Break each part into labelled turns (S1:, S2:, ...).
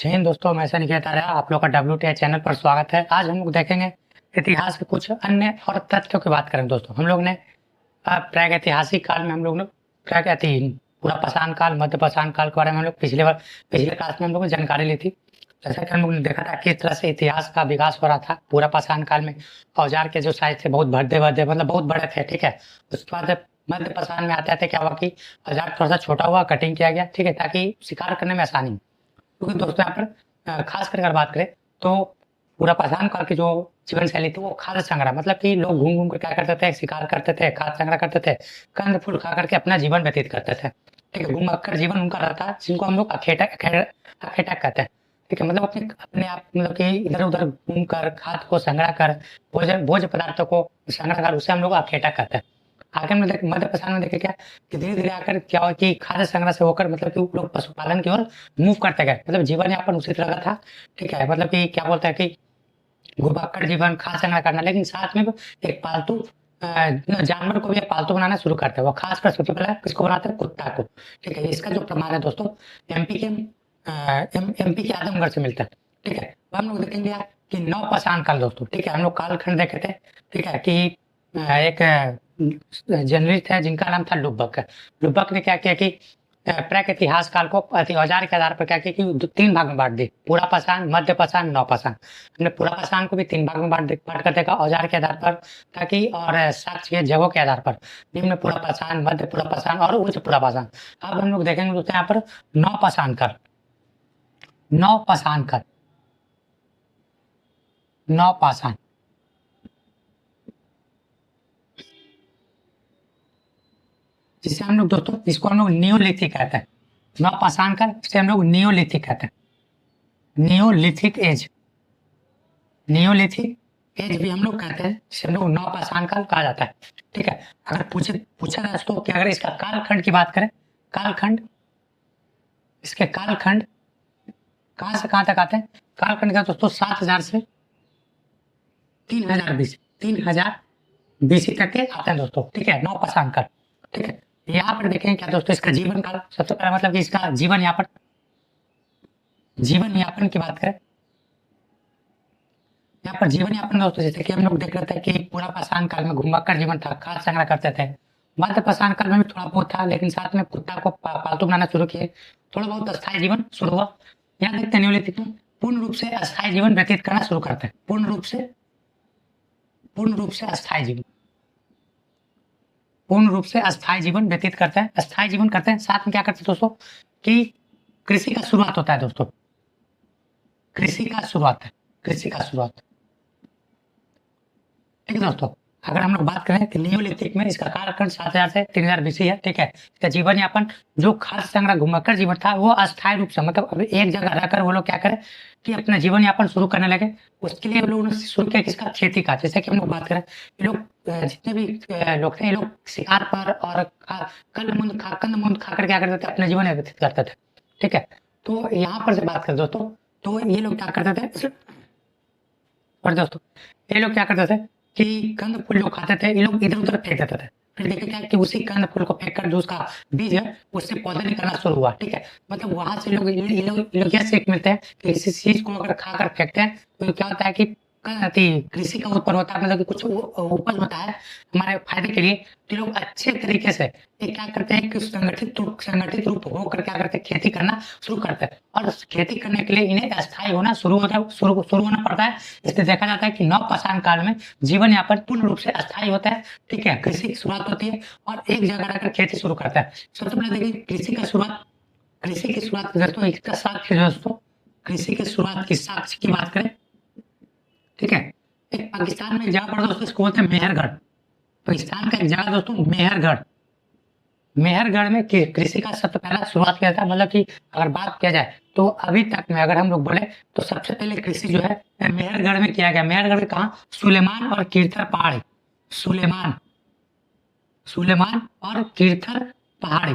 S1: जय हिंद दोस्तों, मैं निकेत आर्य, आप लोग का WTI चैनल पर स्वागत है। आज हम लोग देखेंगे इतिहास के कुछ अन्य और तथ्यों की बात करें। दोस्तों हम लोग ने प्रागैतिहासिक काल में हम लोग ने पूरा पाषाण काल, मध्य पाषाण काल के बारे में हम लोग पिछले क्लास में हम लोग ने जानकारी ली थी। जैसा कि हम लोग ने देखा था किस तरह से इतिहास का विकास हो रहा था पूरा पाषाण काल में। औजार के जो साइज थे बहुत बड़े मतलब बहुत बड़े थे, ठीक है। उसके बाद मध्य पाषाण में आते आते क्या हुआ कि औजार थोड़ा सा छोटा हुआ, कटिंग किया गया, ठीक है, ताकि शिकार करने में आसानी हो। क्योंकि दोस्तों यहाँ पर खास कर अगर बात करें तो पूरा पाषाण काल की जो जीवन शैली थी वो खाद्य संग्रह, मतलब कि लोग घूम घूम कर क्या करते थे, शिकार करते थे, खाद्य संग्रह करते थे, कंद फूल खा करके अपना जीवन व्यतीत करते थे, ठीक है। घूमक्कर जीवन उनका रहता है, जिनको हम लोग अखेटक कहते हैं, ठीक है। मतलब अपने अपने आप मतलब कि इधर उधर घूम कर खाद्य को संग्रह कर भोज्य पदार्थों को संग्रह कर उसे हम लोग अखेटक कहते हैं। आगे में मध्य पाषाण में देखे क्या कि धीरे धीरे आकर क्या हुआ कि खाद्य संग्रह से होकर मतलब कि लोग पशुपालन की ओर मूव करते गए, मतलब जीवन यापन उसी तरह का था, ठीक है। मतलब कि क्या बोलते हैं कि घुमाक्कड़ जीवन, खाद्य संग्रह करना, लेकिन साथ में एक पालतू जानवर को भी पालतू बनाना शुरू करते हैं। वो खासकर सबसे पहले किसको बनाते हैं? कुत्ता को, ठीक है। इसका जो प्रमाण है दोस्तों एमपी के आजमगढ़ से मिलता है, ठीक है। तो हम लोग देखेंगे कि नवपाषाण काल दोस्तों, ठीक है, हम लोग कालखंड देखे थे, ठीक है, कि एक जर्नलिस्ट है जिनका नाम था लुब्बक। लुब्बक ने क्या किया कि प्राक-इतिहास काल को औजार के आधार पर क्या किया कि 3 भाग में बाँट दी, पूरा पाषाण, मध्य पाषाण, नवपाषाण। हमने पूरा पाषाण को भी 3 भाग में बाँट कर देखा औजार के आधार पर, ताकि और साक्ष्य के जगहों के आधार पर, निम्न पूरा पाषाण, मध्य पूरा पाषाण और उच्च पूरा पाषाण। अब हम लोग देखेंगे दोस्तों यहाँ पर नवपाषाण काल। नवपाषाण जिसे हम लोग दोस्तों इसको हम लोग नियोलिथिक कहते हैं। नवपाषाण काल जिसे हम लोग नियोलिथिक कहते हैं, नियोलिथिक एज भी हम लोग कहते हैं, जिसे हम लोग नवपाषाण काल कहा जाता है, ठीक है। अगर पूछा जाए दोस्तों कि अगर इसका कालखंड की बात करें, इसके कालखंड कहां से कहां तक आते हैं? कालखंड का दोस्तों 7000 से 3000 BC तक के आते हैं दोस्तों, ठीक है, नवपाषाण काल, ठीक है। यहाँ पर देखें क्या दोस्तों इसका जीवन काल, सबसे पहला मतलब कि इसका जीवन यापन की बात करें, यहाँ पर जीवन यापन दोस्तों जैसे कि हम लोग देख रहे थे कि पूरा पाषाण काल में घुमक्कड़ जीवन था, खाद्य संग्रह करते थे। मध्य पाषाण काल में भी थोड़ा बहुत था, लेकिन साथ में कुत्ता को पालतू बनाना शुरू किए, थोड़ा बहुत अस्थायी जीवन शुरू हुआ। यहाँ देखते हैं नियोलिथिक में पूर्ण रूप से अस्थायी जीवन व्यतीत करना शुरू करते हैं, पूर्ण रूप से अस्थायी जीवन व्यतीत करते हैं, अस्थायी जीवन करते हैं। साथ में क्या करते हैं दोस्तों कि कृषि का शुरुआत होता है दोस्तों, कृषि का शुरुआत, ठीक है दोस्तों। अगर हम लोग बात करें कि नियोलिथिक में इसका कालखंड 7000 से 3000 BC है, ठीक है। इसका जीवन यापन जो खाद्य संग्रह घुमक्कड़ जीवन था वो अस्थायी रूप से, मतलब अभी एक जगह रहकर वो लोग क्या करें कि अपना जीवन यापन शुरू करने लगे। उसके लिए लोगों ने शुरू किया किसका? खेती का। जैसे कि हम लोग बात करें, ये लोग जितने भी लोग थे, ये लोग शिकार पर और कंद-मूंद खाकर क्या करते थे? अपना जीवन व्यतीत करते थे, ठीक है। तो यहाँ पर से बात करें दोस्तों, तो ये लोग क्या करते थे और दोस्तों ये लोग क्या करते थे कि कंद फूल जो खाते थे, ये लोग इधर उधर फेंक देते थे। फिर देखे क्या कि उसी कंद फूल को फेंक कर जो उसका बीज है उससे पौधे निकलना शुरू हुआ, ठीक है। मतलब वहां से लोग यह सीख मिलते हैं कि किसी चीज को अगर खाकर फेंकते हैं तो क्या होता है कि कृषि का उत्पन्न होता है, मतलब कि कुछ उपज होता है हमारे फायदे के लिए। तो लोग अच्छे तरीके से ये क्या करते हैं कि संगठित रूप होकर क्या करते हैं? खेती करना शुरू करते हैं। और खेती करने के लिए इन्हें अस्थायी होना शुरू होना पड़ता है। इसलिए देखा जाता है कि नवपाषाण काल में जीवन यापन पूर्ण रूप से अस्थायी होता है, ठीक है। कृषि की शुरुआत होती है और एक जगह रहकर खेती शुरू करता है। सबसे पहले देखिए कृषि की शुरुआत दोस्तों, इसका साक्ष्य दोस्तों, कृषि की शुरुआत की साक्ष्य की बात करें, ठीक है। एक पाकिस्तान में एक जगह पर दोस्तों इसको बोलते हैं मेहरगढ़। पाकिस्तान का एक जगह दोस्तों मेहरगढ़ में कृषि का सबसे पहला शुरुआत किया था। मतलब कि अगर बात किया जाए तो अभी तक में अगर हम लोग बोले तो सबसे पहले कृषि जो है मेहरगढ़ में किया गया। मेहरगढ़ में कहा? सुलेमान और कीरथर पहाड़ी, सुलेमान और कीरथर पहाड़ी,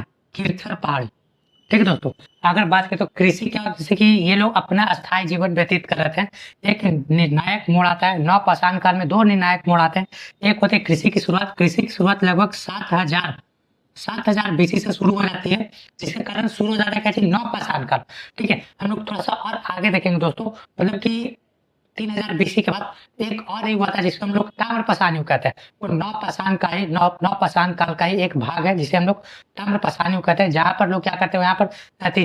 S1: ठीक है दोस्तों। अगर बात करें तो कृषि क्या, जैसे कि ये लोग अपना अस्थायी जीवन व्यतीत कर रहे थे। एक निर्णायक मोड़ आता है नवपाषाण काल में, 2 निर्णायक मोड़ आते हैं। एक होते कृषि की शुरुआत लगभग 7000 बीसी से शुरू हो जाती है, जिसके कारण शुरू हो जाता है क्या चीज़, नवपाषाण काल, ठीक है। हम लोग थोड़ा-सा और आगे देखेंगे दोस्तों, मतलब कि 3000 बीसी के बाद एक और युग आता है जिसको हम लोग ताम्रपाषाण युग कहते हैं। वो नवपाषाण का ही नवपाषाण काल का ही एक भाग है जिसे हम लोग ताम्रपाषाण युग कहते हैं, जहाँ पर लोग क्या करते हैं, यहाँ पर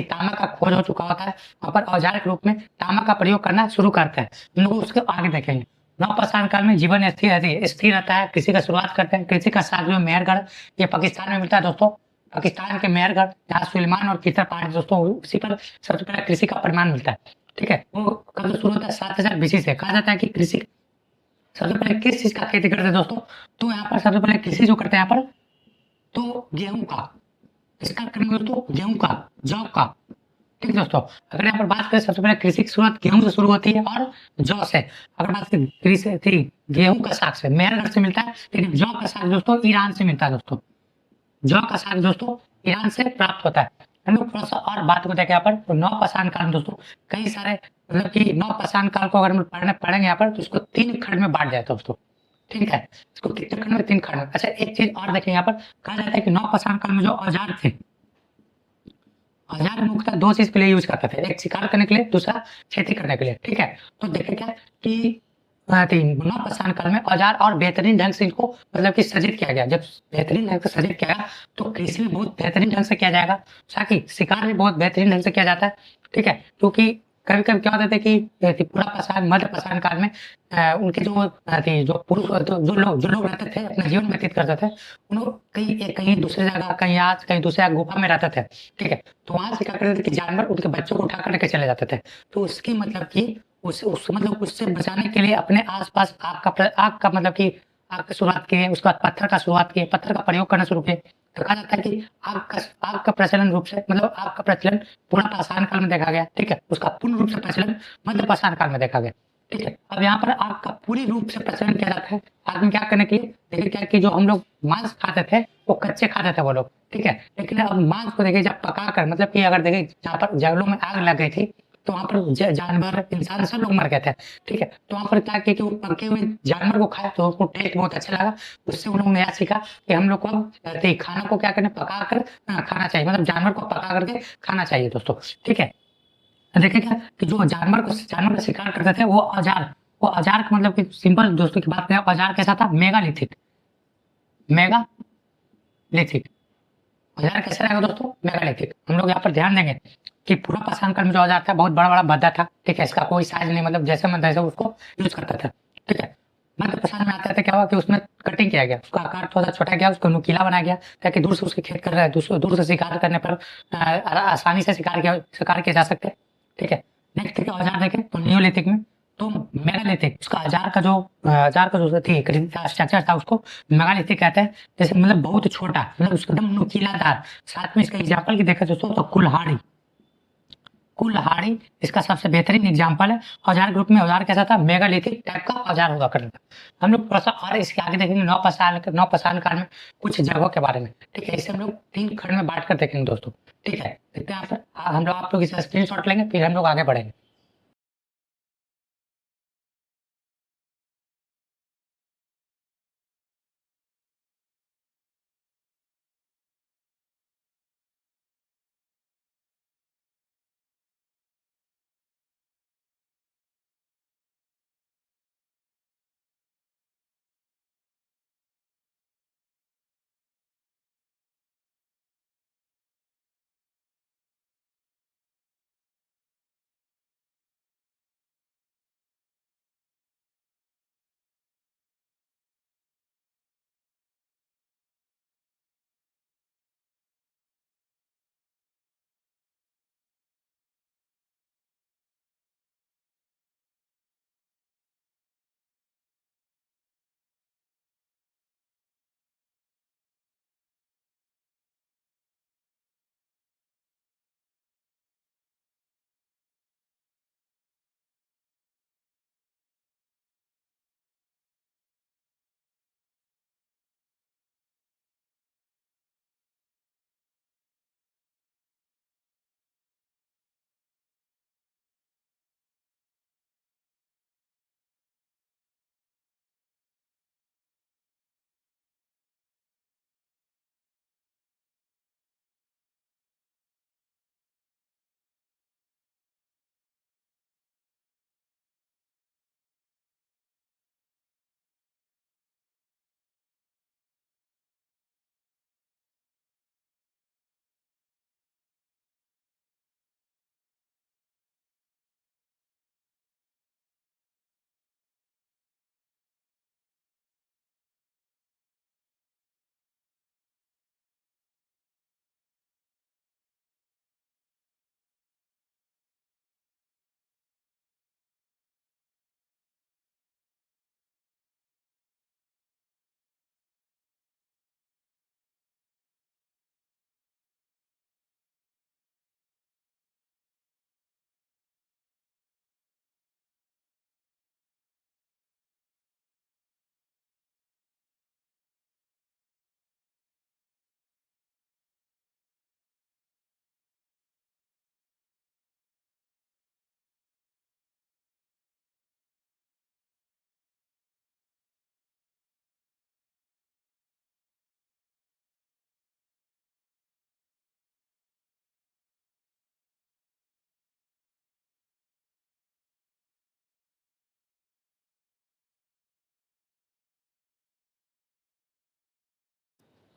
S1: तांबा का खोज हो चुका होता है, वहाँ पर औजार के रूप में तांबा का प्रयोग करना शुरू करते हैं। हम लोग उसके आगे देखेंगे। नवपाषाण काल में जीवन स्थिर रहता है, कृषि का शुरुआत करते हैं। कृषि का साग जो मेहरगढ़, ये पाकिस्तान में मिलता है दोस्तों। पाकिस्तान के मेहरगढ़, जहाँ सुलेमान और खितर पहाड़ी दोस्तों, उसी पर सबसे पहले कृषि का परिमाण मिलता है, ठीक है। वो कब से शुरू होता है, 7000 बीसी से। कहा जाता है कि कृषि सबसे पहले किस चीज का खेती करते हैं दोस्तों, तो यहाँ पर सबसे पहले कृषि जो करते हैं यहाँ पर, तो गेहूं का। इसका करेंगे दोस्तों, गेहूं का, जौ का, ठीक है दोस्तों। अगर यहाँ पर बात करें, सबसे पहले कृषि की शुरुआत गेहूं से शुरू होती है और जौ से। अगर बात करें कृषि थी, गेहूं का साग से, मेहरगढ़ से मिलता है, लेकिन जौ का साग दोस्तों ईरान से मिलता है दोस्तों। जौ का साग दोस्तों ईरान से प्राप्त होता है। हम लोग थोड़ा सा और बात को देखें यहाँ पर, तो नवपाषाण काल में दोस्तों कई सारे, मतलब कि नवपाषाण काल को अगर हम पढ़ेंगे यहाँ पर, तो इसको 3 खंड में बांट जाता है दोस्तों, ठीक है। इसको कितने खंड में, 3 खंड में। अच्छा, एक चीज और देखें यहाँ पर, कहा जाता है कि नवपाषाण काल में जो औजार थे, औजार मुख्यतः 2 चीज के लिए यूज करते थे, एक शिकार करने के लिए, दूसरा खेती करने के लिए, ठीक है। तो देखें क्या कि नवपाषाण काल में औजार और बेहतरीन ढंग से इनको, मतलब कि सज्जित किया गया। जब बेहतरीन ढंग से सज्जित किया गया, तो कृषि भी बहुत बेहतरीन ढंग से किया जाएगा, साथ ही शिकार भी बहुत बेहतरीन ढंग से किया जाता है, ठीक है। क्योंकि कभी-कभी क्या होता था कि पूरा पाषाण, मध्य पाषाण काल में उनके जो पुरुष, जो लोग रहते थे, अपना जीवन व्यतीत करते थे, उन लोग कहीं दूसरी जगह, कहीं दूसरी जगह गुफा में रहते थे, ठीक है। तो वहाँ से क्या करते थे कि जानवर उनके बच्चों को उठा कर लेके चले जाते थे। तो उसकी मतलब कि उससे बचाने के लिए अपने आस-पास आग का मतलब कि आग की शुरुआत किए, उसके बाद पत्थर का शुरुआत किए, पत्थर का प्रयोग करना शुरू किए। तो कहा जाता है कि आग का प्रचलन रूप से, मतलब आग का प्रचलन पूर्ण पाषाण काल में देखा गया, ठीक है। उसका पूर्ण रूप से प्रचलन मध्य पाषाण काल में देखा गया, ठीक है। अब यहाँ पर आग का पूरी रूप से प्रचलन किया जाता है। आग में क्या करने के लिए, देखिए क्या कि जो हम लोग मांस खाते थे, वो कच्चे खाते थे वो लोग, ठीक है। लेकिन अब मांस को देखिए जब पकाकर, मतलब कि अगर देखिए जहाँ पर जंगलों में आग लग गई थी, तो वहाँ पर जानवर, इंसान सब लोग मर गए थे, ठीक है। तो वहाँ पर क्या किया कि वो पके हुए जानवर को खाए, तो उसको टेस्ट बहुत अच्छा लगा। उससे उन लोगों ने यह सीखा कि हम लोग को अब खाना को क्या करना, पका कर खाना चाहिए, मतलब जानवर को पका करके खाना चाहिए दोस्तों, ठीक है। देखिए क्या कि जो जानवर का शिकार करते थे, वो औजार का, मतलब कि सिंपल दोस्तों की बात करें, औजार कैसा था, मेगालिथिक, मेगालिथिक औजार कैसा रहेगा दोस्तों, मेगालिथिक। हम लोग यहाँ पर ध्यान देंगे कि पूरा पाषाण काल में जो औजार था, बहुत बड़ा-बड़ा भद्दा था, ठीक है। इसका कोई साइज़ नहीं, मतलब जैसे मन तैसे उसको यूज़ करता था, ठीक है। मध्य पाषाण में आते-आते क्या हुआ कि उसमें कटिंग किया गया, उसका आकार थोड़ा-सा छोटा गया, उसको नुकीला बनाया गया, ताकि दूर से उसके खेत कर रहा है, दूर से शिकार करने पर आसानी से शिकार किया जा सके, ठीक है। नेक्स्ट देखिए, औजार देखें तो नियोलिथिक में, तो मेगालिथिक, उसका औजार का जो स्ट्रक्चर था, उसको मेगालिथिक कहते हैं। जैसे मतलब बहुत छोटा, मतलब उसका एकदम नुकीलादार। साथ में इसका एग्जाम्पल की देखा दोस्तों, तो कुल्हाड़ी इसका सबसे बेहतरीन एग्जाम्पल है। औजार ग्रुप में औजार कैसा था, मेगालिथिक टाइप का औजार हुआ करता था। हम लोग थोड़ा सा और इसके आगे देखेंगे, नवपाषाण काल में कुछ जगहों के बारे में, ठीक है। इसे हम लोग 3 खंड में बांट कर देखेंगे दोस्तों, ठीक है। देखते हैं यहाँ पर, आप लोग इसका स्क्रीनशॉट लेंगे, फिर हम लोग आगे बढ़ेंगे।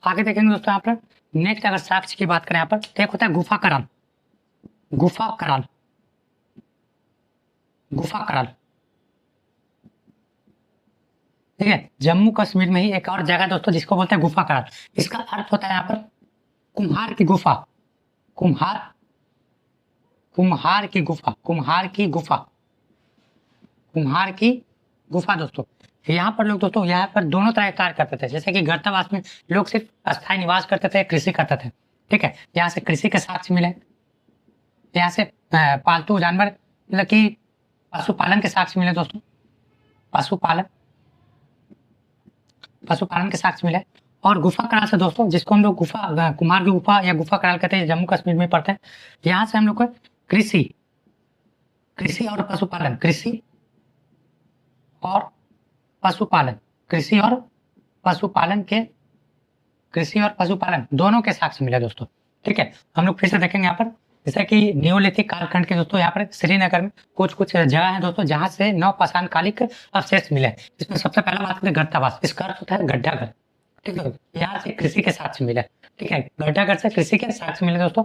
S1: आगे देखेंगे दोस्तों यहाँ पर नेक्स्ट अगर साक्ष्य की बात करें यहाँ पर तो एक होता है गुफा कराल। गुफा कराल, गुफा कराल, ठीक है। जम्मू कश्मीर में ही एक और जगह दोस्तों जिसको बोलते हैं गुफा कराल। इसका अर्थ होता है यहाँ पर कुम्हार की गुफा। कुम्हार, कुम्हार की गुफा, कुम्हार की गुफा, कुम्हार की गुफा दोस्तों। यहाँ पर लोग दोस्तों यहाँ पर दोनों तरह के कार्य करते थे। जैसे कि गर्तावास में लोग सिर्फ अस्थायी निवास करते थे, कृषि करते थे, ठीक है। यहाँ से कृषि के साक्ष्य मिले। यहाँ से पालतू जानवर मतलब कि पशुपालन के साक्ष्य मिले दोस्तों। पशुपालन, पशुपालन के साक्ष्य मिले। और गुफा कराल से दोस्तों जिसको हम लोग गुफा, कुम्हार की गुफा या गुफा कराल कहते हैं, जम्मू कश्मीर में पड़ते हैं। यहाँ से हम लोग को कृषि, कृषि और पशुपालन, कृषि और पशुपालन, कृषि और पशुपालन के, कृषि और पशुपालन दोनों के साक्ष्य मिले दोस्तों, ठीक है। हम लोग फिर से देखेंगे यहाँ पर जैसे कि नियोलिथिक कालखंड के दोस्तों यहाँ पर श्रीनगर में कुछ जगह है दोस्तों जहाँ से नवपाषाण कालिक अवशेष मिले। इसमें सबसे पहला बात करें गर्तावास, इसका अर्थ होता है गड्ढा घर, ठीक है। यहाँ से कृषि के साक्ष्य मिले, ठीक है। गड्ढा घर से कृषि के साक्ष्य मिले दोस्तों।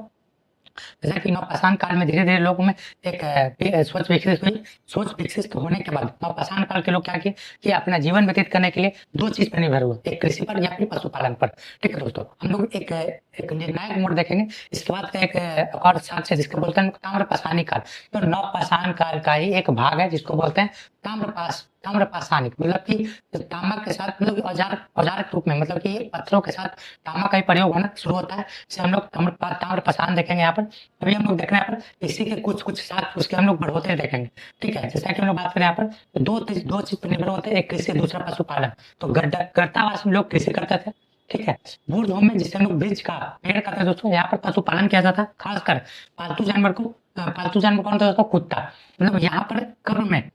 S1: जैसा कि नवपाषाण काल में धीरे धीरे लोगों में एक सोच विकसित हुई। सोच विकसित होने के बाद नवपाषाण काल के लोग क्या किए कि अपना जीवन व्यतीत करने के लिए दो चीज पर निर्भर हुए, एक कृषि पर या फिर पशुपालन पर, ठीक है दोस्तों। हम लोग एक निर्णायक मोड़ देखेंगे। इसके बाद का एक और साक्ष्य जिसको बोलते हैं ताम्रपाषाणी काल। तो नवपाषाण काल का ही एक भाग है जिसको बोलते हैं ताम्रपाषाणिक, मतलब कि तांबा के साथ मतलब औजार के रूप में, मतलब कि पत्थरों के साथ तांबा का ही प्रयोग होना शुरू होता है। इसे हम लोग ताम्रपाषाण देखेंगे यहाँ पर। अभी हम लोग देख रहे हैं यहाँ पर इसी के कुछ साथ उसके हम लोग बढ़ोतरी देखेंगे, ठीक है। जैसा कि हम लोग बात करें यहाँ पर दो चीज पर निर्भर होते हैं, एक कृषि दूसरा पशुपालन। तो गर्तावास में लोग कृषि करते थे, ठीक है। बूढ़ में जिससे हम लोग ब्रिज का पेड़ करते हैं दोस्तों, यहाँ पर पशुपालन किया जाता है, खासकर पालतू जानवर को। पालतू जानवर कौन था दोस्तों? कुत्ता। मतलब यहाँ पर कब्र में,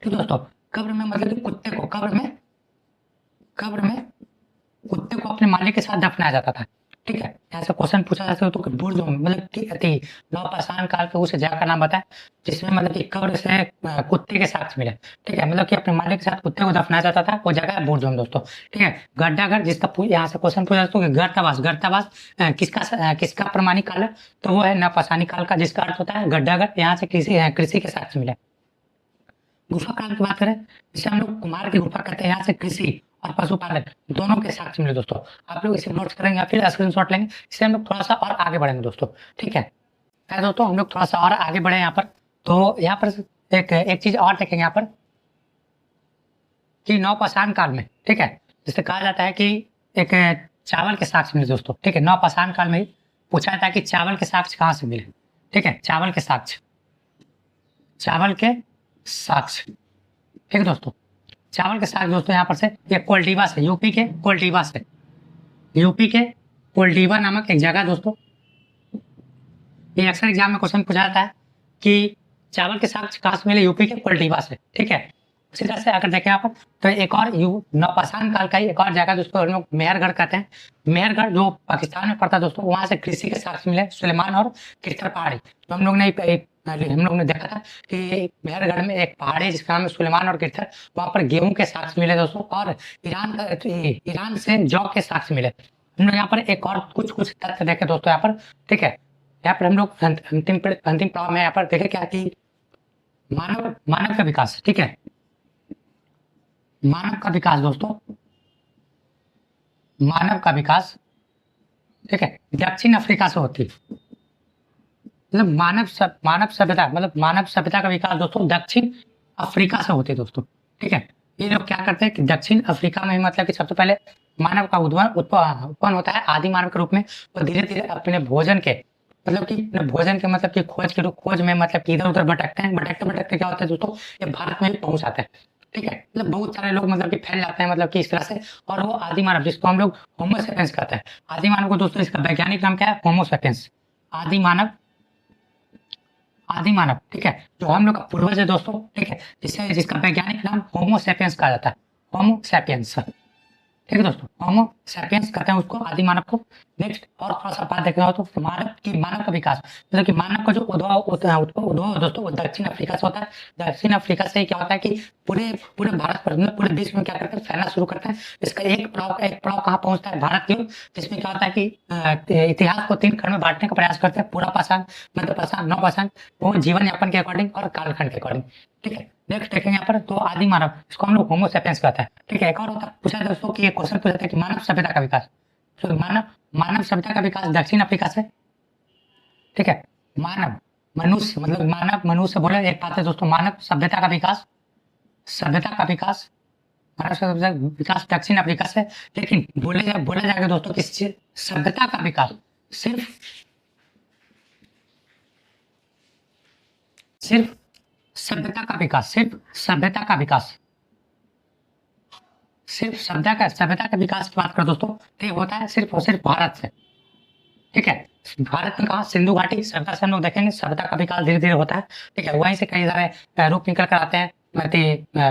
S1: ठीक दोस्तों, कब्र में मतलब कि कुत्ते को कब्र में कुत्ते को अपने मालिक के साथ दफनाया जाता था, ठीक है। ऐसा क्वेश्चन पूछा जाता है तो बूढ़ मतलब थी नवपाषाण काल के उस जगह का नाम बताए जिसमें मतलब कि कब्र से कुत्ते के साथ मिले, ठीक है। मतलब कि अपने मालिक के साथ कुत्ते को दफनाया जाता था, वो जगह है बूढ़ दोस्तों, ठीक है। गड्ढा घर जिसका यहाँ से क्वेश्चन पूछा जाता है गर्तावास, गर्तावास किसका प्रमाणिक काल है? तो वो है नवपाषाणी काल का, जिसका अर्थ होता है गड्ढा घर। यहाँ से कृषि के साथ मिले। गुफा काल की बात करें जिसे हम लोग कुम्हार की गुफा कहते हैं, यहाँ से कृषि और पशुपालन दोनों के साक्ष्य मिले दोस्तों। आप लोग इसे नोट करेंगे या फिर स्क्रीनशॉट लेंगे। इससे हम लोग थोड़ा सा और आगे बढ़ेंगे दोस्तों, ठीक है। दोस्तों हम लोग थोड़ा सा और आगे बढ़े यहाँ पर। तो यहाँ पर एक चीज और देखेंगे यहाँ पर कि नवपाषाण काल में, ठीक है, जिसे कहा जाता है कि एक चावल के साक्ष्य मिले दोस्तों, ठीक है। नवपाषाण काल में पूछा जाता है कि चावल के साक्ष्य कहाँ से मिले, ठीक है। चावल के साक्ष्य, चावल के साक्ष्य, ठीक है दोस्तों। चावल के साक्ष्य दोस्तों यहाँ पर से ये कोल्टीवा से, यूपी के कोल्टीवा से, यूपी के कोल्टीवा नामक एक जगह दोस्तों। ये अक्सर एग्जाम में क्वेश्चन पूछा जाता है कि चावल के साक्ष्य कहाँ से मिले? यूपी के कोल्टीवा से, ठीक है। उसी तरह से अगर देखें यहाँ पर तो एक और नवपाषाण काल का ही एक और जगह जिसको हम लोग मेहरगढ़ कहते हैं। मेहरगढ़ जो पाकिस्तान में पड़ता है दोस्तों, वहां से कृषि के साक्ष्य मिले, सुलेमान और किरथर पहाड़ी। तो हम लोग ने देखा था कि मेहरगढ़ में एक पहाड़ी है जिसका नाम है सुलेमान और किरथर, वहां पर गेहूं के साक्ष्य मिले दोस्तों। और ईरान से जौ के साक्ष्य मिले। हम लोग यहाँ पर एक और कुछ तथ्य देखे दोस्तों यहाँ पर, ठीक है। यहाँ पर हम लोग अंतिम पड़ाव में यहाँ पर देखे क्या कि मानव का विकास, ठीक है। मानव का विकास दोस्तों, मानव का विकास, ठीक है, दक्षिण अफ्रीका से होती है। मतलब मानव सभ्यता का विकास दोस्तों दक्षिण अफ्रीका से होते दोस्तों, ठीक है। ये लोग क्या करते हैं कि दक्षिण अफ्रीका में मतलब कि सबसे पहले मानव का उत्पन्न होता है आदि मानव के रूप में। और धीरे धीरे अपने भोजन के मतलब कि खोज में मतलब कि इधर उधर भटकते क्या होता है दोस्तों, ये भारत में भी पहुंच आते हैं, ठीक है। मतलब बहुत सारे लोग मतलब कि फैल जाते हैं मतलब कि इस तरह से। और वो आदि मानव जिसको हम लोग होमो सेपियंस कहते हैं, आदि मानव को दोस्तों इसका वैज्ञानिक नाम क्या है? होमो सेपियंस, आदि मानव, ठीक है, जो हम लोग का पूर्वज है दोस्तों, ठीक है, जिसका वैज्ञानिक नाम होमो सेपियंस कहा जाता है, होमो सेपियंस, ठीक है दोस्तों, होमो सैपियंस कहते हैं उसको, आदि मानव को। नेक्स्ट और थोड़ा सा बात देखना हो तो मानव का विकास, मतलब कि मानव का जो उद्भव दोस्तों वो दक्षिण अफ्रीका से होता है। दक्षिण अफ्रीका से क्या होता है कि पूरे पूरे भारत पर, मतलब पूरे विश्व में क्या करते हैं, फैलना शुरू करते हैं। इसका एक पड़ाव कहाँ पहुंचता है, भारत की ओर, जिसमें क्या होता है कि इतिहास को 3 खंड में बांटने का प्रयास करते हैं, पूरा पाषाण, मध्य पाषाण, नव पाषाण, वो जीवन यापन के अकॉर्डिंग और कालखंड के अकॉर्डिंग। ठीक है, नेक्स्ट देखेंगे यहाँ पर तो आदि मानव, इसको हम लोग होमो सैपियंस कहते हैं। ठीक है, एक और होता पूछा है दोस्तों कि ये क्वेश्चन पूछा था कि मानव सभ्यता का विकास, तो मानव सभ्यता का विकास दक्षिण अफ्रीका से। ठीक है, मानव मनुष्य, मतलब मानव मनुष्य बोले एक बात है दोस्तों, मानव सभ्यता का विकास, मानव सभ्यता का विकास दक्षिण अफ्रीका से। लेकिन बोला जाएगा दोस्तों कि सभ्यता का विकास सिर्फ सभ्यता का विकास, सभ्यता का विकास की बात करो दोस्तों, तो ये होता है सिर्फ और सिर्फ भारत से। ठीक है, भारत में कहा सिंधु घाटी सभ्यता से हम लोग देखेंगे सभ्यता का विकास धीरे धीरे होता है। ठीक है, वहीं से कई सारे रूप निकल कर आते हैं,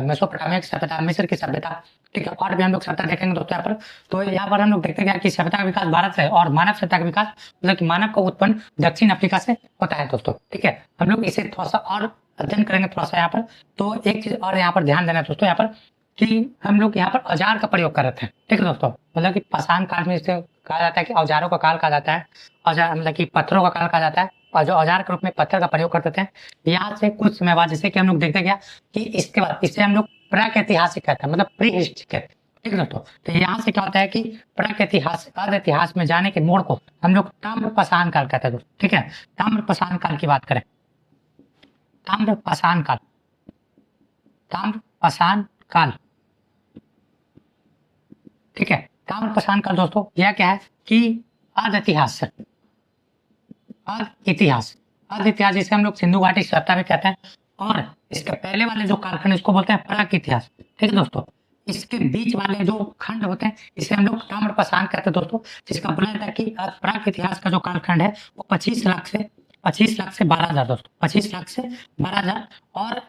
S1: मेसोपोटामिया की सभ्यता, मिस्र की सभ्यता। ठीक है, और भी हम लोग सभ्यता देखेंगे दोस्तों यहाँ पर। तो यहाँ पर हम लोग देखते हैं कि सभ्यता का विकास भारत से, और मानव सभ्यता का विकास मतलब कि मानव का उत्पन्न दक्षिण अफ्रीका से होता है दोस्तों। ठीक है, हम लोग इसे थोड़ा सा और अध्ययन करेंगे थोड़ा सा यहाँ पर। तो एक चीज और यहाँ पर ध्यान देना दोस्तों, यहाँ पर कि हम लोग यहाँ पर औजार का प्रयोग कर रहे थे। ठीक है दोस्तों, मतलब कि पाषाण काल में इसे कहा जाता है कि औजारों का काल कहा जाता है, औजार मतलब कि पत्थरों का काल कहा जाता है, और जो औजार के रूप में पत्थर का प्रयोग करते थे। यहाँ से कुछ समय बाद जैसे कि हम लोग देखते गया कि इसके बाद इसे हम लोग प्रागैतिहासिक कहते हैं, मतलब प्री हिस्ट्री कहते हैं। ठीक है दोस्तों, तो यहाँ से क्या होता है कि प्रागैतिहासिक अर्ध इतिहास में जाने के मोड़ को हम लोग ताम्र पाषाण काल कहते हैं दोस्तों। ठीक है, ताम्र पाषाण काल की बात करें, ताम्र पाषाण काल। ठीक है, ताम्र पाषाण काल दोस्तों यह क्या है कि अर्ध इतिहास जिसे हम लोग सिंधु घाटी सभ्यता भी कहते हैं, और इसके पहले वाले जो कालखंड इसको बोलते हैं प्राक इतिहास। ठीक है दोस्तों, इसके बीच वाले जो खंड होते हैं इसे हम लोग ताम्र पाषाण कहते हैं दोस्तों, जिसका बोला जाता है कि प्राक इतिहास का जो कालखंड है वो 25 लाख से 12,000 दोस्तों, 25 लाख से 12,000 और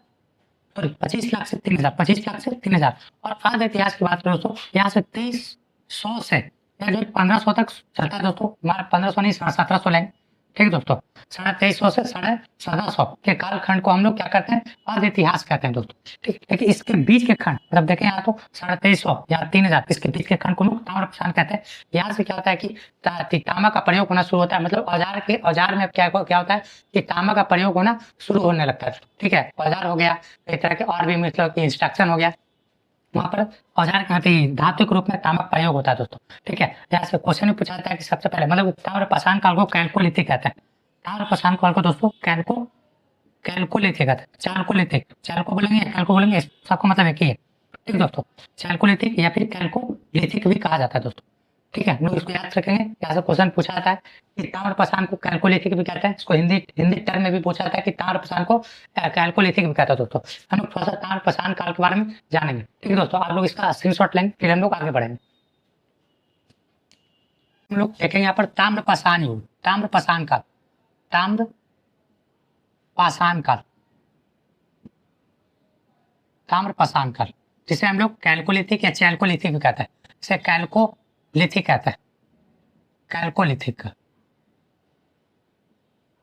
S1: 25 लाख से 3,000 और अर्ध इतिहास की बात करें दोस्तों, यहाँ से 2300 से या जो 1500 तक चलता है दोस्तों, 1500 नहीं 1700 लेंगे। ठीक है दोस्तों, 2350 से 1750 के कालखंड को हम लोग क्या करते हैं, अर्ध इतिहास कहते हैं दोस्तों। ठीक, लेकिन इसके बीच के खंड मतलब देखें यहाँ तो 2350 या 3,000, इसके बीच के खंड को लोग ताम्र पाषाण कहते हैं। यहाँ से क्या होता है कि तांबा का प्रयोग होना शुरू होता है, मतलब औजार में क्या होता है कि तांबा का प्रयोग होना शुरू होने लगता है। ठीक है, औजार हो गया, कई तरह के और भी मतलब कि इंस्ट्रक्शन हो गया, वहां पर औजार कहते हैं धातु के रूप में तांबा प्रयोग होता है दोस्तों। ठीक है, यहाँ से क्वेश्चन भी पूछा जाता है कि सबसे पहले मतलब ताम्र पाषाण काल को कैल्कोलिथिक कहते हैं। ताम्र पाषाण काल को दोस्तों कैल्कोलिथिक कहते हैं, चाल्को बोलेंगे, सबको मतलब एक ही है। ठीक है दोस्तों, चाल्कोलिथिक या फिर कैल्कोलिथिक भी कहा जाता है दोस्तों। ठीक है, हम लोग इसको याद रखेंगे, यहाँ से क्वेश्चन पूछा जाता है कि ताम्र पाषाण को कैल्कोलिथिक भी कहते हैं, इसको हिंदी टर्म में भी पूछा जाता है कि ताम्र पाषाण को कैल्कोलिथिक भी कहता है दोस्तों। हम लोग थोड़ा सा ताम्र पाषाण काल के बारे में जानेंगे। ठीक है दोस्तों, आप लोग इसका स्क्रीनशॉट लेंगे, फिर हम लोग आगे बढ़ेंगे। हम लोग देखेंगे यहाँ पर ताम्र पाषाण युग, ताम्र पाषाण काल, जिसे हम लोग कैल्कोलिथिक या चैल्कोलिथिक भी कहते हैं, इसे कैल्कोलिथिक कहते हैं, कैल्कोलिथिक।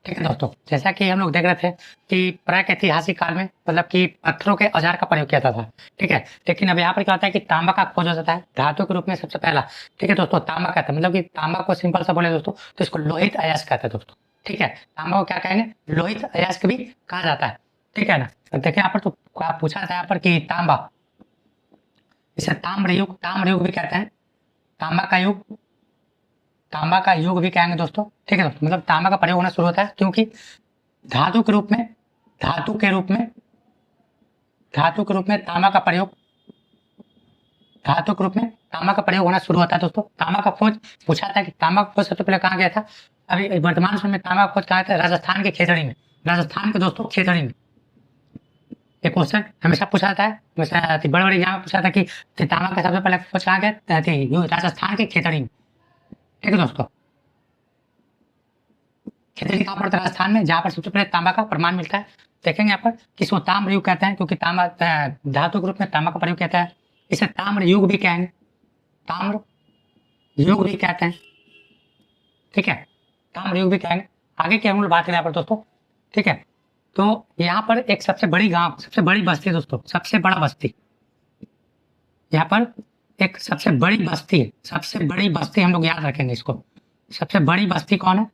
S1: ठीक है दोस्तों, जैसा कि हम लोग देख रहे थे कि प्रागैतिहासिक काल में मतलब कि पत्थरों के औजार का प्रयोग किया जाता था। ठीक है, लेकिन अब यहाँ पर क्या होता है कि तांबा का खोज हो जाता है धातु के रूप में सबसे पहला। ठीक है दोस्तों, तांबा कहते हैं, मतलब कि तांबा को सिंपल सा बोले दोस्तों तो इसको लोहित अयस्क कहते हैं दोस्तों। ठीक है, तांबा को क्या कहेंगे, लोहित अयस्क भी कहा जाता है। ठीक है ना, तो देखिए यहाँ पर तो पूछा था यहाँ पर कि तांबा, इसे ताम्र युग भी कहते हैं, तांबा का युग भी कहेंगे दोस्तों। ठीक है दोस्तों, मतलब तांबा का प्रयोग होना शुरू होता है क्योंकि धातु के रूप में तांबा का प्रयोग होना शुरू होता है दोस्तों। तांबा का खोज पूछा था कि तांबा का खोज सबसे पहले कहाँ गया था, अभी वर्तमान समय में तांबा का खोज कहाँ था, राजस्थान के खेतड़ी में, राजस्थान के दोस्तों खेतड़ी में। एक क्वेश्चन हमेशा पूछा जाता है, बड़े बड़े एग्जाम में पूछा था कि तांबा का सबसे पहले खोज कहाँ गया, राजस्थान के खेतड़ी में। ठीक है दोस्तों, खेतड़ी कहाँ पड़ता है, राजस्थान में, जहाँ पर सबसे पहले तांबा का प्रमाण मिलता है। देखेंगे यहाँ पर किसको ताम्र युग कहते हैं, क्योंकि तांबा धातु के रूप में तांबा का प्रयोग कहता है, इसे ताम्र युग भी कहेंगे। ताम्र युग भी कहते हैं, ठीक है, ताम्र युग भी कहेंगे। आगे की हम लोग बात करें यहाँ पर दोस्तों, ठीक है, तो यहाँ पर एक सबसे बड़ी गांव, सबसे बड़ी बस्ती दोस्तों, सबसे बड़ा बस्ती, यहाँ पर एक सबसे बड़ी बस्ती है, सबसे बड़ी बस्ती हम लोग याद रखेंगे इसको। सबसे बड़ी बस्ती कौन है?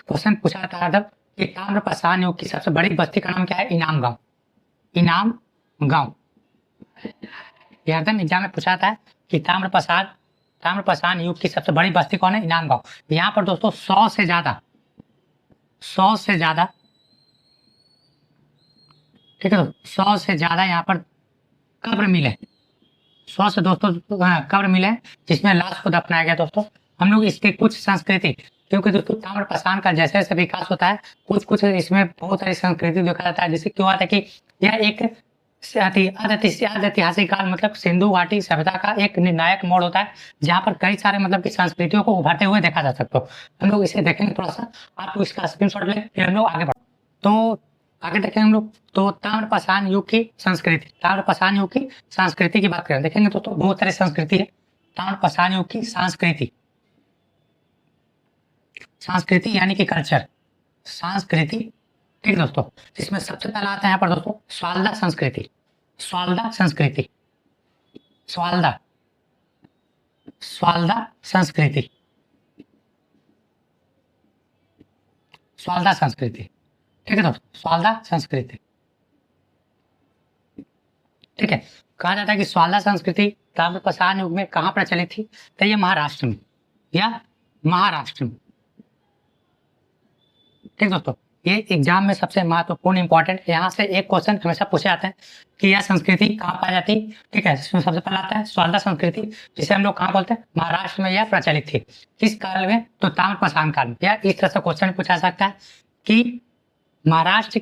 S1: क्वेश्चन पूछा था जब कि ताम्रपाषाण युग की सबसे बड़ी बस्ती का नाम क्या है? इनाम गांव। इनाम गांव एग्जाम में पूछा था कि ताम्रपाषाण युग की सबसे बड़ी बस्ती कौन है? इनाम गांव। यहाँ पर दोस्तों 100 से ज्यादा, ठीक है, 100 से ज्यादा यहाँ पर कब्र मिले, 100 से दोस्तों कब्र मिले जिसमें लाश को दफनाया गया दोस्तों। हम लोग इसकी कुछ संस्कृति, क्योंकि दोस्तों ताम्रपाषाण का जैसे जैसे विकास होता है कुछ इसमें बहुत सारी संस्कृति देखा जाता है। जैसे क्यों आता है कि यह एक ऐतिहासिक काल मतलब सिंधु घाटी सभ्यता का एक निर्णायक मोड़ होता है जहाँ पर कई सारे मतलब की संस्कृतियों को उभरते हुए देखा जा सकता है। हम लोग इसे देखेंगे थोड़ा सा, आप इसका स्क्रीनशॉट लें, फिर हम लोग आगे बढ़े। तो आगे देखेंगे हम लोग, तो ताम्रपाषाण युग की संस्कृति, ताम्रपाषाण युग की संस्कृति की बात करें, देखेंगे तो बहुत सारी संस्कृति है। ताम्रपाषाण युग की संस्कृति यानी कि कल्चर, संस्कृति, ठीक दोस्तों, इसमें सबसे पहला आता है यहाँ पर दोस्तों स्वाल्दा संस्कृति। स्वाल्दा संस्कृति, स्वाल्दा संस्कृति, स्वाल्दा संस्कृति, ठीक है दोस्तों, स्वाल्दा संस्कृति, ठीक है। कहा जाता है कि स्वाल्दा संस्कृति ताम्रपाषाण युग में कहाँ प्रचलित थी? तो ये महाराष्ट्र में, या महाराष्ट्र में, ठीक दोस्तों। ये एग्जाम में सबसे महत्वपूर्ण इंपॉर्टेंट, यहाँ से एक क्वेश्चन हमेशा पूछे जाते हैं कि यह संस्कृति कहाँ पाई जाती है, ठीक है। इसमें सबसे पहला आता है स्वाल्दा संस्कृति, जिसे हम लोग कहाँ बोलते हैं? महाराष्ट्र में यह प्रचलित थी। किस काल में? तो ताम्रपाषाण काल में। या इस तरह से क्वेश्चन पूछा सकता है कि महाराष्ट्र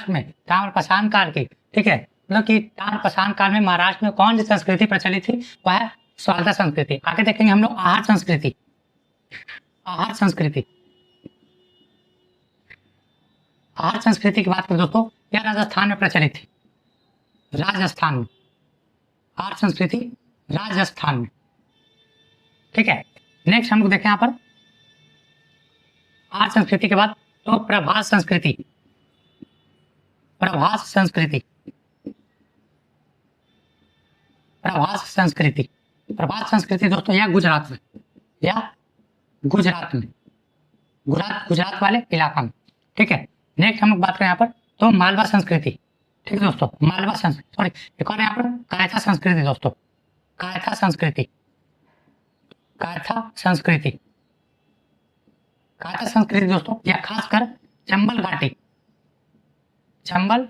S1: में ताम्रपाषाण काल की, ठीक है, मतलब कि ताम्रपाषाण काल में महाराष्ट्र में कौन सी संस्कृति प्रचलित थी? वह है स्वाल्दा संस्कृति। आगे देखेंगे हम लोग आहार संस्कृति। आहार संस्कृति, आहार संस्कृति की बात करें दोस्तों, यह राजस्थान में प्रचलित थी, राजस्थान में। आहार संस्कृति राजस्थान में, ठीक है। नेक्स्ट हम लोग देखें यहाँ पर आहार संस्कृति के बाद तो प्रभास संस्कृति। प्रभास संस्कृति, प्रभास संस्कृति, प्रभास संस्कृति दोस्तों यह गुजरात में, या गुजरात में, गुजरात वाले इलाका में, ठीक है। नेक्स्ट हम लोग बात करें यहाँ पर तो मालवा संस्कृति, ठीक है दोस्तों, मालवा संस्कृति, सॉरी एक और यहाँ पर कायथा संस्कृति दोस्तों, कायथा संस्कृति, कायथा संस्कृति, कायथा संस्कृति दोस्तों यह खासकर चंबल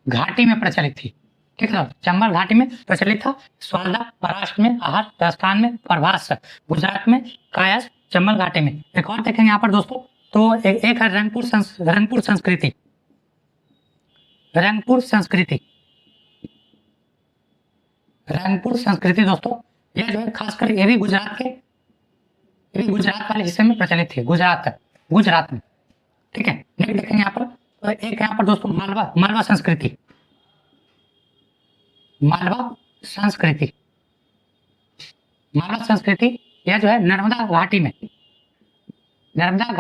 S1: घाटी में प्रचलित थी, ठीक है। चंबल घाटी में प्रचलित था। स्वाल्दा महाराष्ट्र में, आहार राजस्थान में, प्रभास गुजरात में, कायस चंबल घाटी में। एक और देखेंगे यहाँ पर दोस्तों तो एक है रंगपुर संस्कृति। रंगपुर संस्कृति, रंगपुर संस्कृति दोस्तों यह जो है खासकर ये भी गुजरात वाले हिस्से में प्रचलित थी, गुजरात में, ठीक है। नेक्स्ट देखेंगे यहाँ पर तो एक यहाँ पर दोस्तों मालवा संस्कृति। मालवा संस्कृति, मालवा संस्कृति यह जो है नर्मदा घाटी में, नर्मदा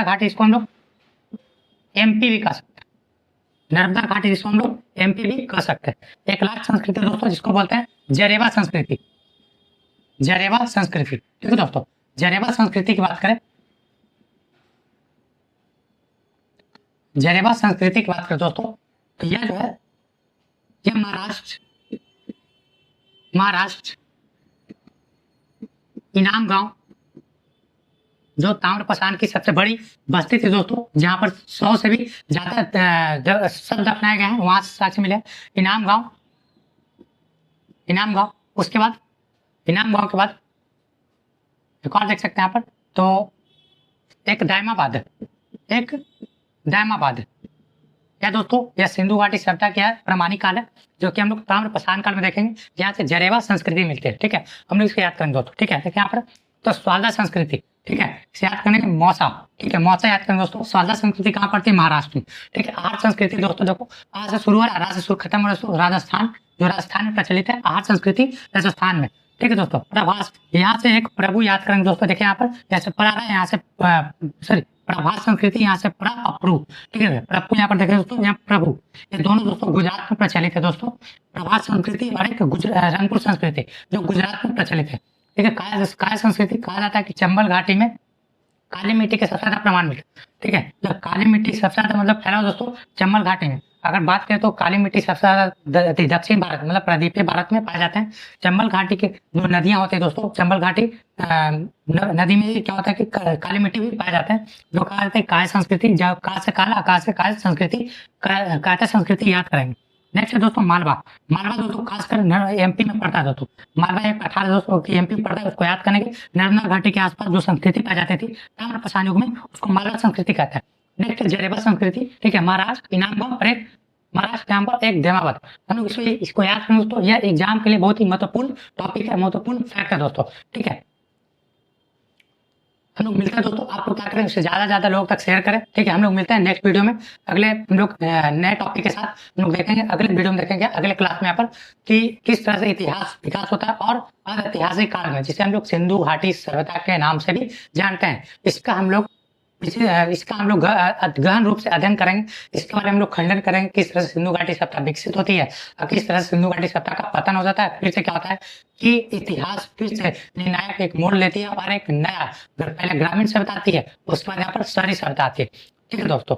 S1: घाटी इसको हम लोग एमपी भी कह सकते हैं, नर्मदा घाटी जिसको हम लोग एमपी भी कह सकते हैं। एक लास्ट संस्कृति दोस्तों जिसको बोलते हैं जरेवा संस्कृति। जरेवा संस्कृति, ठीक है दोस्तों। जरेवा संस्कृति की बात करें, जरेवा संस्कृति की बात करें दोस्तों तो यह जो है यह महाराष्ट्र इनाम गांव जो ताम्रपाषाण की सबसे बड़ी बस्ती थी दोस्तों, जहां पर 100 से भी ज्यादा सब दफनाए गए हैं, वहां से साक्ष्य मिले। इनाम गांव, उसके बाद इनाम गांव के बाद एक और देख सकते हैं यहाँ पर तो एक दायमाबाद क्या दोस्तों, यह सिंधु घाटी सभ्यता क्या है? प्रामाणिक काल है, जो कि हम लोग ताम्रपाषाण काल में देखेंगे, जहाँ से जरेवा संस्कृति मिलती है, ठीक है। हम लोग इसको याद करेंगे दोस्तों, ठीक है। देखिए यहाँ पर तो स्वाल्दा संस्कृति, ठीक है, इसे याद करने के मौसा, ठीक है, मौसा याद करेंगे दोस्तों। स्वाल्दा संस्कृति कहाँ पड़ती है? महाराष्ट्र में, ठीक है। आहार संस्कृति दोस्तों देखो आज से शुरू हो रहा है, से शुरू खत्म हो रहा है राजस्थान, जो राजस्थान में प्रचलित है, आहार संस्कृति राजस्थान में। ठीक है दोस्तों। प्रभास, यहाँ से एक प्रभु याद करेंगे दोस्तों। देखिए यहाँ पर जैसे पर आ रहा है, यहाँ से सॉरी प्रभास संस्कृति, यहाँ से प्रभु। ठीक है, प्रभु यहाँ पर देखें दोस्तों, यहाँ प्रभु, ये दोनों दोस्तों गुजरात में प्रचलित है दोस्तों। प्रभास संस्कृति और एक रंगपुर संस्कृति जो गुजरात में प्रचलित है। ठीक है, काय संस्कृति कहा जाता है कि चंबल घाटी में काली मिट्टी के सबसे ज्यादा प्रमाण मिले। ठीक है, तो काली मिट्टी सबसे ज्यादा मतलब फैला दोस्तों चंबल घाटी में। अगर बात करें तो काली मिट्टी सबसे ज्यादा दक्षिण भारत मतलब प्रायद्वीपीय भारत में पाए जाते हैं। चंबल घाटी के जो नदियां होती है दोस्तों, चंबल घाटी नदी में क्या होता है कि काली मिट्टी भी पाए जाते हैं। जो कहा जाता है काय संस्कृति, जब का से काला, का से काय संस्कृति, कायता संस्कृति याद करेंगे। नेक्स्ट है दोस्तों मालवा। मालवा दोस्तों खासकर एमपी में पड़ता है दोस्तों। मालवा एक 18 दोस्तों की एमपी में पड़ता है, उसको याद करने के। नर्मदा घाटी के आसपास जो संस्कृति पाई जाती थी ताम्रप्रसारण युग में, उसको मालवा संस्कृति कहते हैं। नेक्स्ट जरेबा संस्कृति। ठीक है, महाराष्ट्र इनामगांव और एक महाराष्ट्र नाम पर एक देमावत। हम लोग इसको याद करें दोस्तों, यह एग्जाम के लिए बहुत ही महत्वपूर्ण टॉपिक है, महत्वपूर्ण फैक्ट है दोस्तों। ठीक है, हम लोग मिलते हैं दोस्तों। आप लोग क्या करें, इससे ज्यादा लोगों तक शेयर करें। ठीक है, हम लोग मिलते हैं नेक्स्ट वीडियो में। अगले हम लोग नए टॉपिक के साथ हम लोग देखेंगे, अगले वीडियो में देखेंगे, अगले क्लास में यहाँ पर कि किस तरह से इतिहास विकास होता है और ऐतिहासिक काल में, जिसे हम लोग सिंधु घाटी सभ्यता के नाम से भी जानते हैं, इसका हम लोग गहन रूप से अध्ययन करेंगे। इसके बारे में हम लोग खंडन करेंगे, किस तरह से सिंधु घाटी सभ्यता विकसित होती है और किस तरह से सिंधु घाटी सभ्यता का पतन हो जाता है। फिर से क्या होता है कि इतिहास फिर से निर्णायक एक मोड़ लेती है और एक नया, पहले ग्रामीण सभ्यता आती है, उसके बाद यहाँ पर शहरी सभ्यता आती है। ठीक है दोस्तों,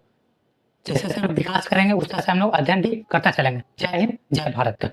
S1: जैसे जैसे हम विकास करेंगे उस तरह से हम लोग अध्ययन भी करता चलेंगे। जय हिंद, जय भारत।